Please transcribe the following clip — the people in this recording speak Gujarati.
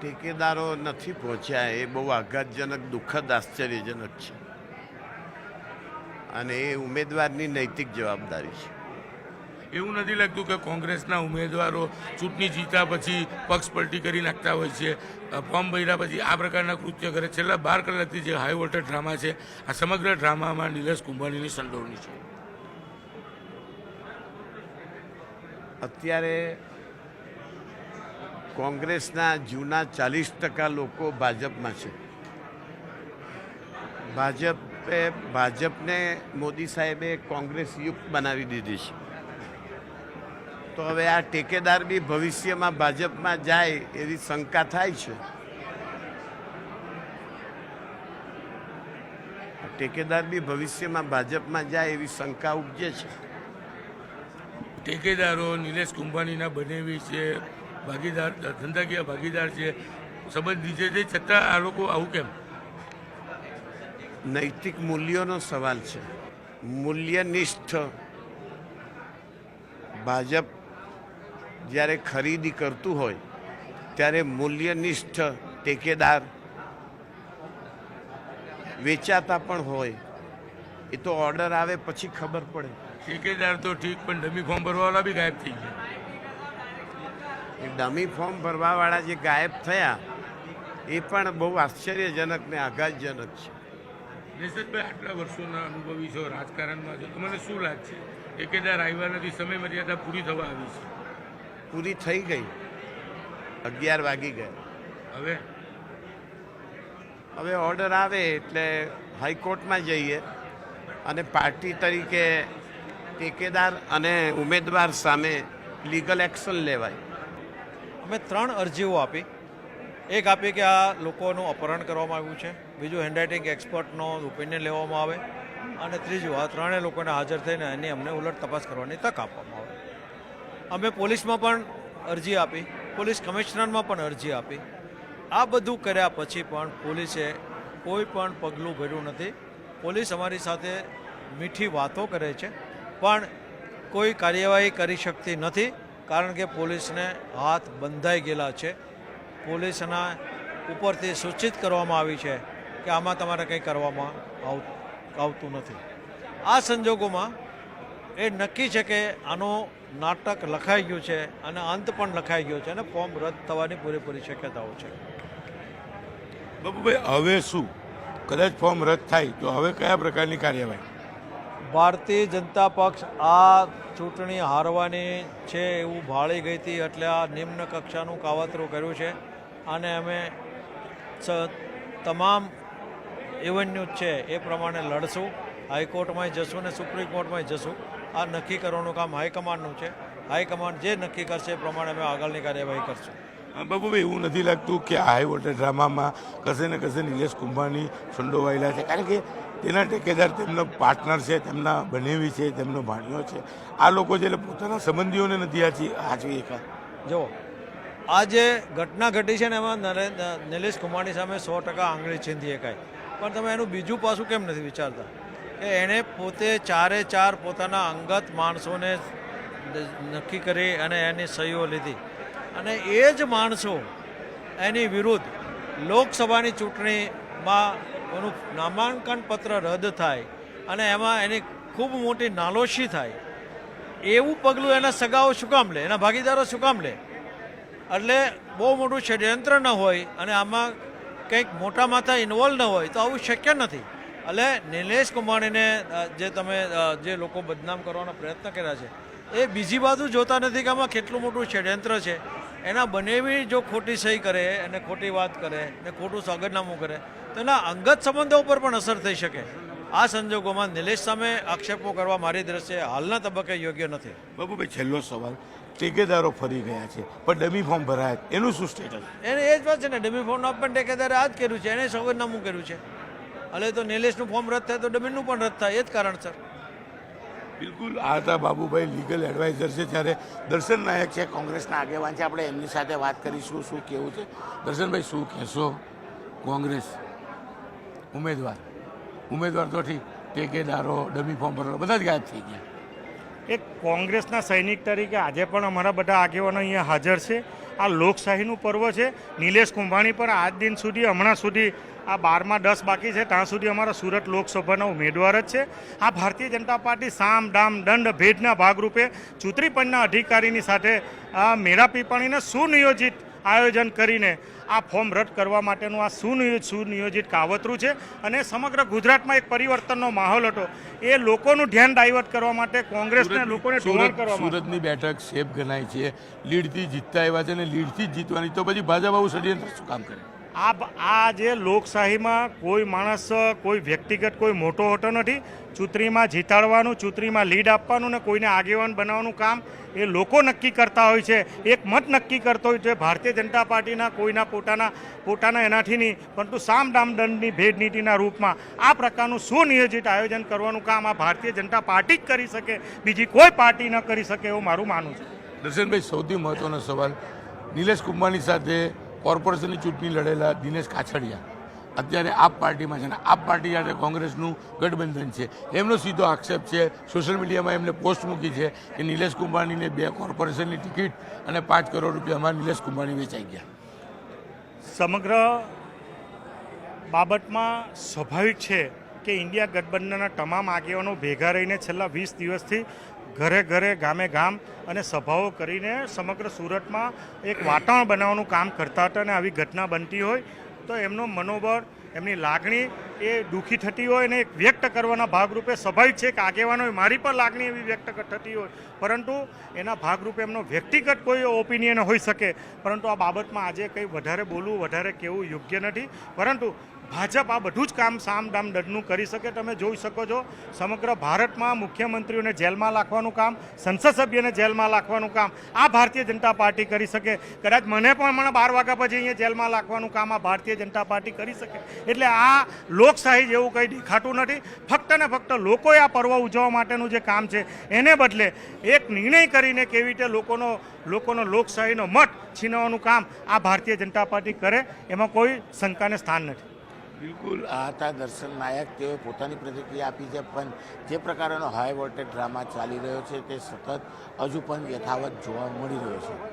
ટેકેદારો નથી પહોંચ્યા એ બહુ આઘાતજનક દુઃખદ આશ્ચર્યજનક છે અને એ ઉમેદવારની નૈતિક જવાબદારી છે. એવું નથી લાગતું કે કોંગ્રેસના ઉમેદવારો ચૂંટણી જીત્યા પછી પક્ષ પલટી કરી નાખતા હોય છે, ફોર્મ ભર્યા પછી આ પ્રકારના કૃત્ય કરે? છેલ્લા 12 કલાકથી જે હાઈ વોલ્ટેજ ડ્રામા છે, આ સમગ્ર ડ્રામામાં નિલેશ કુંભાણીની સંડોવણી છે. અત્યારે કોંગ્રેસના જૂના 40% લોકો ભાજપમાં છે. ભાજપને મોદી સાહેબે કોંગ્રેસ યુક્ત બનાવી દીધી છે. તો હવે આ ટેકેદાર બી ભવિષ્યમાં ભાજપમાં જાય એવી શંકા થાય છે. ટેકેદાર બી ભવિષ્યમાં ભાજપમાં જાય એવી શંકા ઉપજે છે. ટેકેદારો નિલેશ કુંભાણીના બનેવી છે, ભાગીદાર, ધંધાકીય ભાગીદાર છે, સંબંધી છે, તે છતાં આ લોકો આવું કેમ? નૈતિક મૂલ્યોનો સવાલ છે. મૂલ્યનિષ્ઠ ભાજપ જ્યારે ખરીદી કરતું હોય ત્યારે મૂલ્યનિષ્ઠ ટેકેદાર વેચાતા પણ હોય. એ તો ઓર્ડર આવે પછી ખબર પડે. ઠેકેદાર તો ઠીક, પણ ડમી ફોર્મ ભરવાવાળા બી ગાયબ થઈ ગયા. એ ડમી ફોર્મ ભરવાવાળા જે ગાયબ થયા એ પણ બહુ આશ્ચર્યજનક ને આઘાતજનક છે. નિશરતભાઈ, આટલા વર્ષોના અનુભવી છો, રાજકારણમાં છો, તમને શું લાગશે? ઠેકેદાર આવ્યા નથી, સમય મર્યાદા પૂરી થવા આવી છે. પૂરી થઈ ગઈ, 11 વાગી ગયા. હવે ઓર્ડર આવે એટલે હાઈકોર્ટમાં જઈએ અને પાર્ટી તરીકે ટેકેદાર અને ઉમેદવાર સામે લીગલ એક્શન લેવાય. અમે 3 અરજીઓ આપી. એક આપી કે આ લોકોનું અપહરણ કરવામાં આવ્યું છે, બીજું હેન્ડરાઇટિંગ એક્સપર્ટનો ઓપિનિયન લેવામાં આવે, અને ત્રીજું આ 3 લોકોને હાજર થઈને એની અમને ઉલટ તપાસ કરવાની તક આપવામાં આવે. અમે પોલીસમાં પણ અરજી આપી, પોલીસ કમિશનરમાં પણ અરજી આપી. આ બધું કર્યા પછી પણ પોલીસે કોઈ પણ પગલું ભર્યું નથી. પોલીસ અમારી સાથે મીઠી વાતો કરે છે પણ કોઈ કાર્યવાહી કરી શકતી નથી, કારણ કે પોલીસને હાથ બંધાઈ ગયેલા છે. પોલીસના ઉપરથી સૂચિત કરવામાં આવી છે કે આમાં તમારે કંઈ કરવામાં આવતું નથી. આ સંજોગોમાં એ નક્કી છે કે આનું નાટક લખાઈ ગયું છે અને અંત પણ લખાઈ ગયો છે અને ફોર્મ રદ થવાની પૂરેપૂરી શક્યતાઓ છે. બાબુભાઈ, હવે શું? કદાચ ફોર્મ રદ થાય તો હવે કયા પ્રકારની કાર્યવાહી? ભારતીય જનતા પક્ષ આ ચૂંટણી હારવાની છે એવું ભાળી ગઈ હતી, એટલે આ નિમ્ન કક્ષાનું કાવતરું કર્યું છે અને અમે તમામ એવન્યુ છે એ પ્રમાણે લડશું. હાઈકોર્ટમાં જશું ને સુપ્રીમ કોર્ટમાં જશું. આ નક્કી કરવાનું કામ હાઈકમાન્ડનું છે. હાઈકમાન્ડ જે નક્કી કરશે એ પ્રમાણે અમે આગળની કાર્યવાહી કરશું. બાબુભાઈ, એવું નથી લાગતું કે આ હાઈ વોલ્ટેજ ડ્રામામાં કશે ને કશે નિલેશ કુંભાણી સંડોવાયેલા છે? કારણ કે તેના ટેકેદાર તેમનો પાર્ટનર છે, તેમના બનેવી છે, તેમનો ભાણિયો છે. આ લોકો છે એટલે પોતાના સંબંધીઓને નથી હાચવી એકા. જુઓ, આ જે ઘટના ઘટી છે ને એમાં નિલેશ કુંભાણી સામે 100% આંગળી ચીંધી શકાય, પણ તમે એનું બીજું પાસું કેમ નથી વિચારતા કે એણે પોતે 4 પોતાના અંગત માણસોને નક્કી કરી અને એની સહીઓ લીધી, અને એ જ માણસો એની વિરુદ્ધ લોકસભાની ચૂંટણીમાં એનું નામાંકન પત્ર રદ થાય અને એમાં એની ખૂબ મોટી નાલોશી થાય, એવું પગલું એના સગાઓ શું કામ લે, એના ભાગીદારો શું કામ લે? એટલે બહુ મોટું ષડયંત્ર ન હોય અને આમાં કંઈક મોટા માથા ઇન્વોલ્વ ન હોય તો આવું શક્ય નથી. એટલે નિલેશ કુંભાણીને જે લોકો બદનામ કરવાના પ્રયત્ન કર્યા છે એ બીજી બાજુ જોતા નથી કે આમાં કેટલું મોટું ષડયંત્ર છે. એના બનેવી જો ખોટી સહી કરે અને ખોટી વાત કરે ને ખોટું સોગંદનામું કરે તો એના અંગત સંબંધો ઉપર પણ અસર થઈ શકે. આ સંજોગોમાં નિલેશ સામે આક્ષેપો કરવા મારી દ્રષ્ટિએ હાલના તબક્કે યોગ્ય નથી. બાબુભાઈ, છેલ્લો સવાલ. ટેકેદારો ફરી ગયા છે પણ ડમી ફોર્મ ભરાયા, એનું શું સ્ટેટસ? એને એ જ વાત છે ને, ડમી ફોર્મનો પણ ટેકેદારે આ જ કર્યું છે, એને સોગંદનામું કર્યું છે. એટલે તો નિલેશનું ફોર્મ રદ થાય તો ડમીનું પણ રદ થાય, એ જ કારણસર. બિલકુલ. આ હતા બાબુભાઈ, લીગલ એડવાઇઝર છે. ત્યારે દર્શન નાયક છે, કોંગ્રેસના આગેવાન છે, આપણે એમની સાથે વાત કરીશું શું કેવું છે. દર્શનભાઈ, શું કહેશો? કોંગ્રેસ ઉમેદવાર તો ઠીક, ટેકેદારો, ડમી ફોર્મ ભરવા બધા જ ગાયબ થઈ ગયા. એક કોંગ્રેસના સૈનિક તરીકે આજે પણ અમારા બધા આગેવાનો અહીંયા હાજર છે આ લોકશાહીનું પર્વ છે. નિલેશ કુંભાણી પણ આજ દિન સુધી હમણાં સુધી આ 12માં 10 બાકી છે ત્યાં સુધી અમારા સુરત લોકસભાના ઉમેદવાર જ છે. આ ભારતીય જનતા પાર્ટી સામ દામ દંડ ભેદના ભાગરૂપે ચૂંટણી પંચના અધિકારીની સાથે આ મેળા પીપાણીને સુનિયોજિત આયોજન કરીને આ ફોર્મ રદ કરવા માટેનું આ સુનિયોજિત કાવતરું છે. અને સમગ્ર ગુજરાતમાં એક પરિવર્તનનો માહોલ હતો. એ લોકોનું ધ્યાન ડાયવર્ટ કરવા માટે કોંગ્રેસના લોકોને ઢોંગ કરવા માટે સુરતની બેઠક સેફ ગણાય છે, લીડથી જીતતા આવ્યા છે અને લીડથી જ જીતવાની, તો પછી ભાજપ આવું ષડયંત્ર શું કામ કરે? આ જે લોકશાહીમાં કોઈ માણસ કોઈ વ્યક્તિગત કોઈ મોટો હોતો નથી. ચૂંટણીમાં જીતાડવાનું, ચૂંટણીમાં લીડ આપવાનું ને કોઈને આગેવાન બનાવવાનું કામ એ લોકો નક્કી કરતા હોય છે. એક મત નક્કી કરતો હોય છે. ભારતીય જનતા પાર્ટીના કોઈના પોતાના એનાથી નહીં, પરંતુ સામ દામ દંડની ભેદ નીતિના રૂપમાં આ પ્રકારનું સુનિયોજિત આયોજન કરવાનું કામ આ ભારતીય જનતા પાર્ટી જ કરી શકે, બીજી કોઈ પાર્ટી ન કરી શકે એવું મારું માનવું છે. દર્શનભાઈ, સૌથી મહત્વનો સવાલ, નિલેશ કુંભાણી સાથે કોર્પોરેશનની ચૂંટણી લડેલા દિનેશ કાછડિયા અત્યારે આપ પાર્ટીમાં છે ને આપ પાર્ટી સાથે કોંગ્રેસનું ગઠબંધન છે. એમનો સીધો આક્ષેપ છે, સોશિયલ મીડિયામાં એમને પોસ્ટ મૂકી છે કે નિલેશ કુંભાણીને 2 કોર્પોરેશનની ટિકિટ અને 5 કરોડ રૂપિયામાં નિલેશ કુંભાણી વેચાઈ ગયા. સમગ્ર બાબતમાં સ્વાભાવિક છે કે ઇન્ડિયા ગઠબંધનના તમામ આગેવાનો ભેગા રહીને છેલ્લા 20 દિવસથી ઘરે ઘરે ગામે ગામ અને સભાઓ કરીને સમગ્ર સુરતમાં એક વાતાવરણ બનાવવાનું કામ કરતા હતા. અને આવી ઘટના બનતી હોય તો એમનો મનોબળ, એમની લાગણી એ દુઃખી થતી હોય અને એક વ્યક્ત કરવાના ભાગરૂપે સ્વાભાવિક છે કે આગેવાનો મારી પણ લાગણી એવી વ્યક્ત થતી હોય, પરંતુ એના ભાગરૂપે એમનો વ્યક્તિગત કોઈ ઓપિનિયન હોઈ શકે. પરંતુ આ બાબતમાં આજે કંઈ વધારે બોલવું, વધારે કહેવું યોગ્ય નથી. પરંતુ ભાજપ આ બધું જ કામ સામ દામ દંડનું કરી શકે. તમે જોઈ શકો છો સમગ્ર ભારતમાં મુખ્યમંત્રીઓને જેલમાં નાખવાનું કામ, સંસદ સભ્યને જેલમાં નાખવાનું કામ આ ભારતીય જનતા પાર્ટી કરી શકે. કદાચ મને પણ 12 વાગ્યા પછી અહીંયા જેલમાં નાખવાનું કામ આ ભારતીય જનતા પાર્ટી કરી શકે. એટલે આ લોકશાહી જેવું કંઈ દેખાતું નથી. ફક્ત ને ફક્ત લોકોએ આ પર્વ ઉજવવા માટેનું જે કામ છે એને બદલે એક નિર્ણય કરીને કેવી રીતે લોકોનો લોકશાહીનો મત છીનવવાનું કામ આ ભારતીય જનતા પાર્ટી કરે એમાં કોઈ શંકાને સ્થાન નથી. બિલકુલ, આ હતા દર્શન નાયક. તેઓએ પોતાની પ્રતિક્રિયા આપી છે, પણ જે પ્રકારનો હાઈ વોલ્ટેજ ડ્રામા ચાલી રહ્યો છે તે સતત હજુ પણ યથાવત જોવા મળી રહ્યો છે.